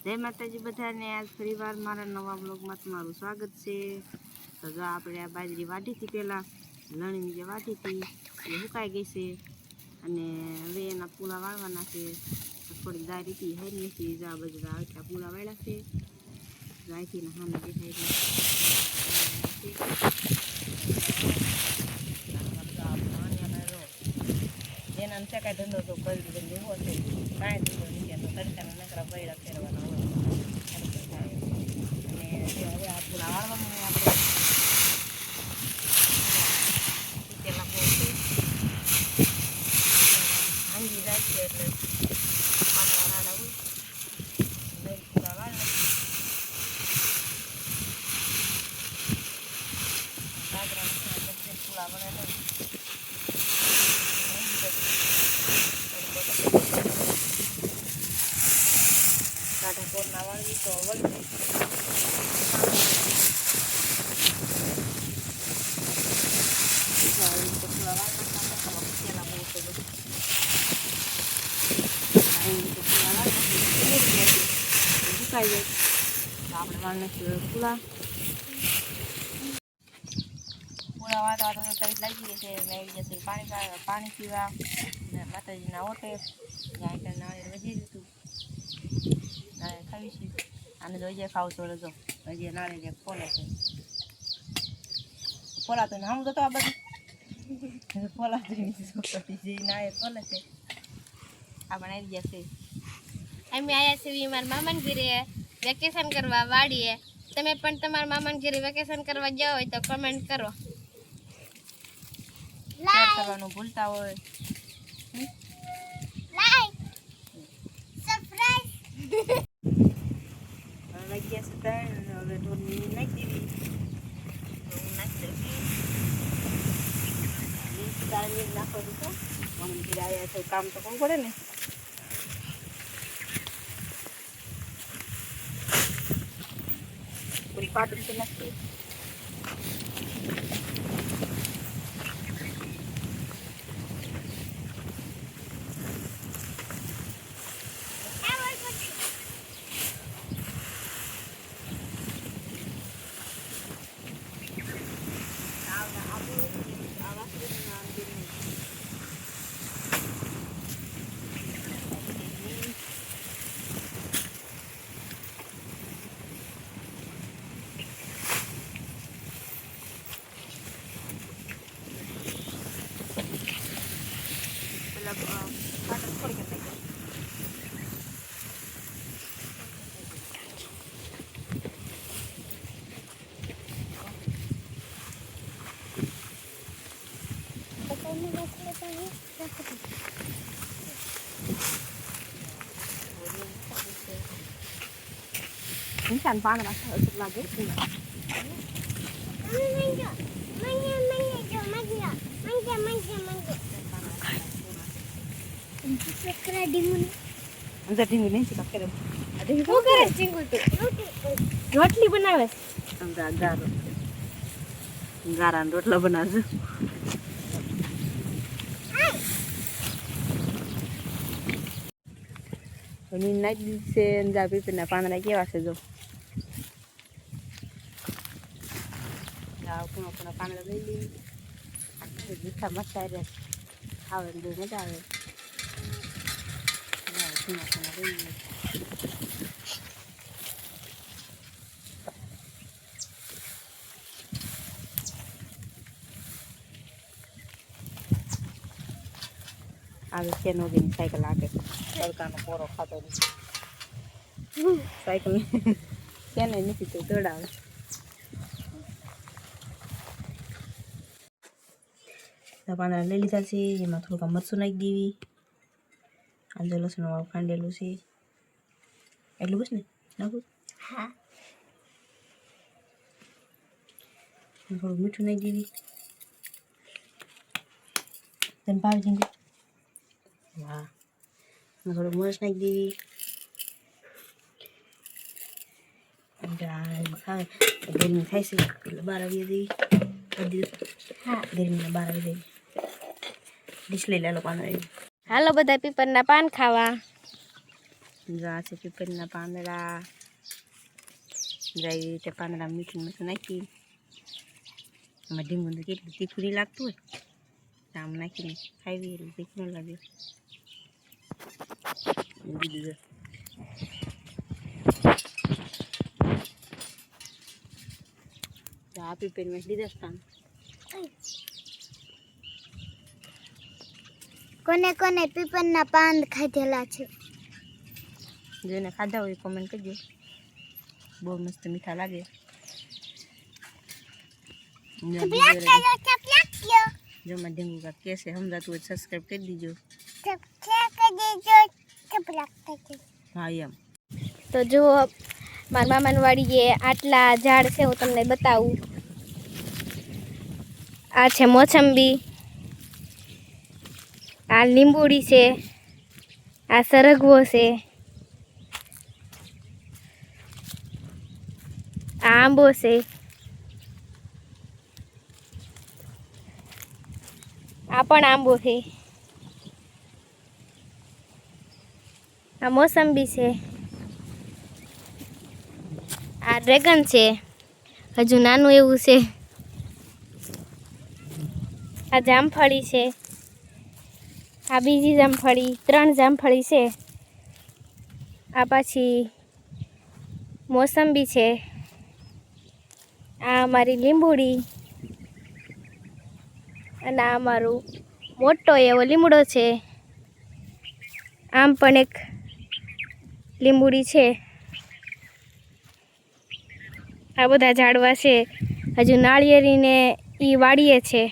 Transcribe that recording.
જય માતાજી બધાને આજ ફરીવાર મારા નવા બ્લોગમાં તમારું સ્વાગત છે। તો જો આપણે આ બાજરી વાઢીથી પહેલાં લણીની જે વાઢી હતી એ સુકાઈ ગઈ છે અને હવે એના પૂળા વાળવાના છે। થોડીક દાળ હતી હેરી હતી જો આ બાજુ આટલા પૂળા વાળ્યા છે। અહીંથી સામે દેખાય એના છે કાંઈ ધંધો તો કરી દીધો એવો છે કાંઈ ધંધો નથી તો તડકાના નકરા પૈડા ફેરવાના હોય અને હવે આ પૂરા વાળવામાં આપણે પેલા ભાંગી જાય છે એટલે પાના રાડા હોય લઈ પૂરા વાળવા બાજરાના પૂરા વળે નહીં કાઢા કોરના વાળવી તો વળવી આપણે વાળને પૂરા વાળતા તો તરીક લાગી ગઈ છે ને આવી જશે પાણી પીવા માતાજીના ઓટે ત્યાં નાળિયેર વધી જતું નાળિયેર ખાવીશું આને તો હજી ખાવું થોડો જો હજી નાળિયેર ફોલે છે ફોલાતું ને આમ તો આ બધું ફોલાતું જે નાળિયેર ફોલે છે આ પણ આવી ગયા છે। અમે આયા છીએ મારા મામાના ઘરે વેકેશન કરવા વાડીએ। તમે પણ તમારા મામાના ઘરે વેકેશન કરવા જાઓ હોય તો કમેન્ટ કરો, શેર કરવાનું ભૂલતા હોય, લાઈક સબસ્ક્રાઇબ લાગ્યા છે તાણ હવે ઢોરની નાખી દેવી તો નાખી દેવી તાણી નાખો તો મમ્મી ઘરે આવ્યા છે કામ તો કરવું પડે ને પૂરી પાટું તો નાખી Insan panas masuk lagi. Antar dingin ni sikap kerem. Ada yang શું કરે ચિંગુ તું રોટલી બનાવે અંદા ગારો. ગારાન રોટલા બનાવજો. Ini naik di sen tapi pernah panen lagi wasé jo. Ya aku mau pernah panen lagi. Jadi sama saya kawan dulu dah. Ya aku mau panen lagi. Ada channel gini cycle lagi. તડકાનો પોરો ખાતો નથી cycle તેને નથી તો દોડાવે પાંદડા લઈ લીધા છે એમાં થોડુંક મરચું નાખી દેવી આંજો લસણ વાળું ખાંડેલું છે એટલું બસ ને નાખું હા થોડુંક મીઠું નાખી દેવી તને ભાવે ઝીંગું વાહ થોડુંક મરચ નાખી દેવી ગરમી થાય છે એટલે બહાર આવી દેવી હા ગરમીને બહાર આવી દેવી ડીશ લઈ લે લોકોને હાલો બધા પીપરના પાન ખાવા જો આ છે પીપળના પાંદડા, જાય રીતે પાંદડા મીઠું મીઠું નાખી આમાં ઢીંગું તો કેટલું તીખું નહીં લાગતું હોય તો આમ નાખીને ખાવી એટલું તીખું ન લાગે. બીજું આ પીપળમાં લીધા સ્થાન કોને કોને પીપળના પાન ખાધેલા છે? જેને ખાધા હોય કોમેન્ટ કરજો. બહુ મસ્ત મીઠા લાગે. જો માં ઢીંગું કાંક કે છે સમજાતું હોય સબસ્ક્રાઈબ કરી દીજો. હા એમ. તો જો મારા મામાની વાડીએ આટલા ઝાડ છે, હું તમને બતાવું. આ છે મોસંબી, આ લીંબુડી છે, આ સરગવો છે, આ આંબો છે, આ પણ આંબો છે, આ મોસંબી છે, આ ડ્રેગન છે, હજુ નાનું એવું છે, આ જામફળી છે, આ બીજી જામફળી, 3 જામફળી છે, આ પાછી મોસંબી છે, આ અમારી લીંબુડી અને આ અમારું મોટો એવો લીમડો છે. આમ પણ એક લીંબુડી છે. આ બધા ઝાડવા છે. હજુ નાળિયેરીને એ વાડીએ છે.